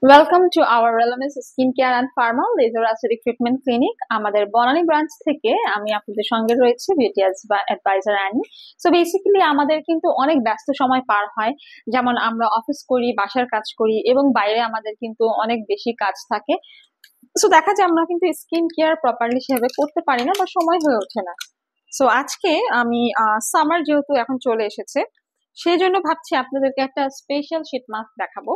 Welcome to our রেলমেন্স skin care and pharma laser acidic treatment clinic. আমাদের Banani branch থেকে আমি আপনাদের সঙ্গে রয়েছে beauty adviser Annie. So basically আমাদের কিন্তু অনেক ব্যস্ত সময় পার হয়, যেমন আমরা অফিস করি, বাসার কাজ করি এবং বাইরে আমাদের কিন্তু অনেক বেশি কাজ থাকে। সো দেখা যায় আমরা কিন্তু স্কিন কেয়ার প্রপারলি সেভাবে করতে পারি না বা সময় হয়ে ওঠে না। সো আজকে আমি সামার যেহেতু এখন চলে এসেছে, সেই জন্য ভাবছি আপনাদেরকে একটা স্পেশাল শীট মাস্ক দেখাবো,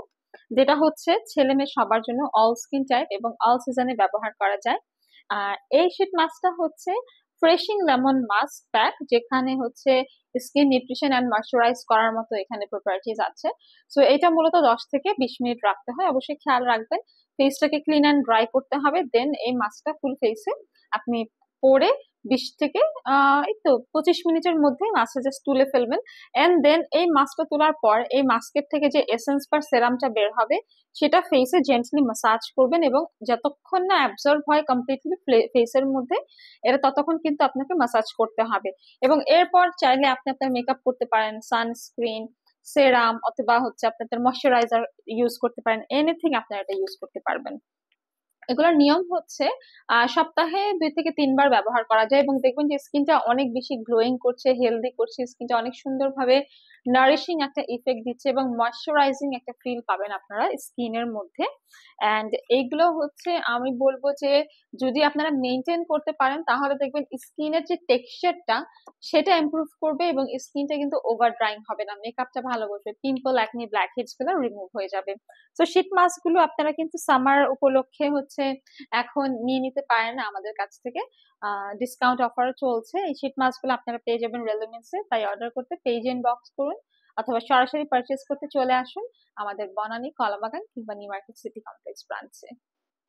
যেটা হচ্ছে ছেলে মেয়ে সবার জন্য অল স্কিন টাইপ এবং অল সিজনে ব্যবহার করা যায়। আর এই শীট মাস্কটা হচ্ছে ফ্রেশিং লেমন মাস্ক প্যাক, যেখানে হচ্ছে স্কিন নিউট্রিশন অ্যান্ড ময়শ্চারাইজ করার মতো এখানে প্রপার্টিজ আছে। সো এটা মূলত 10 থেকে 20 মিনিট রাখতে হয়, অবশ্যই খেয়াল রাখবেন ফেসটাকে ক্লিন অ্যান্ড ড্রাই করতে হবে। দেন এই মাস্কটা ফুল ফেসে আপনি পরে 20 থেকে এই তো 25 মিনিটের মধ্যে মাস্কটা জাস্ট তুলে ফেলবেন। এন্ড দেন এই মাস্কটা তোলার পর এই মাস্কের থেকে যে এসেন্স বা সেরামটা বের হবে সেটা ফেসে জেন্টলি মাসাজ করবেন, এবং যতক্ষণ না অ্যাবজর্ব হয় কমপ্লিটলি ফেসের মধ্যে, এটা ততক্ষণ কিন্তু আপনাকে মাসাজ করতে হবে। এবং এরপর চাইলে আপনি আপনার মেকআপ করতে পারেন, সানস্ক্রিন, সেরাম অথবা হচ্ছে আপনাদের ময়শ্চারাইজার ইউজ করতে পারেন, এনিথিং আপনারা এটা ইউজ করতে পারবেন। এগুলোর নিয়ম হচ্ছে সপ্তাহে 2 থেকে 3 বার ব্যবহার করা যায়, এবং দেখবেন যে স্কিনটা অনেক বেশি গ্লোয়িং করছে, হেলদি করছে, স্কিনটা অনেক সুন্দরভাবে নারিশিং একটা ইফেক্ট দিচ্ছে এবং ময়শ্চারাইজিং একটা ফিল পাবেন আপনারা স্কিনের মধ্যে। এন্ড এইগুলো হচ্ছে আমি বলবো যে যদি আপনারা মেনটেন করতে পারেন তাহলে দেখবেন স্কিনের যে টেক্সচারটা সেটা ইমপ্রুভ করবে এবং স্কিনটা কিন্তু ওভার ড্রাইং হবে না, মেকআপটা ভালো বসবে, পিম্পল, অ্যাকনি, ব্ল্যাক হেডস গুলো রিমুভ হয়ে যাবে। তো শীত মাস্ক গুলো আপনারা কিন্তু সামার উপলক্ষে হচ্ছে এখন নিয়ে নিতে পারেন আমাদের কাছ থেকে। ডিসকাউন্ট অফার চলছে, এই শীট মাস্ক গুলো আপনারা পেয়ে যাবেন রেলমেন্সে। তাই অর্ডার করতে পেজ ইনবক্স করুন অথবা সরাসরি পারচেজ করতে চলে আসুন আমাদের বনানী, কলাবাগান কিংবা নিউ মার্কেট সিটি কমপ্লেক্স ব্রাঞ্চে।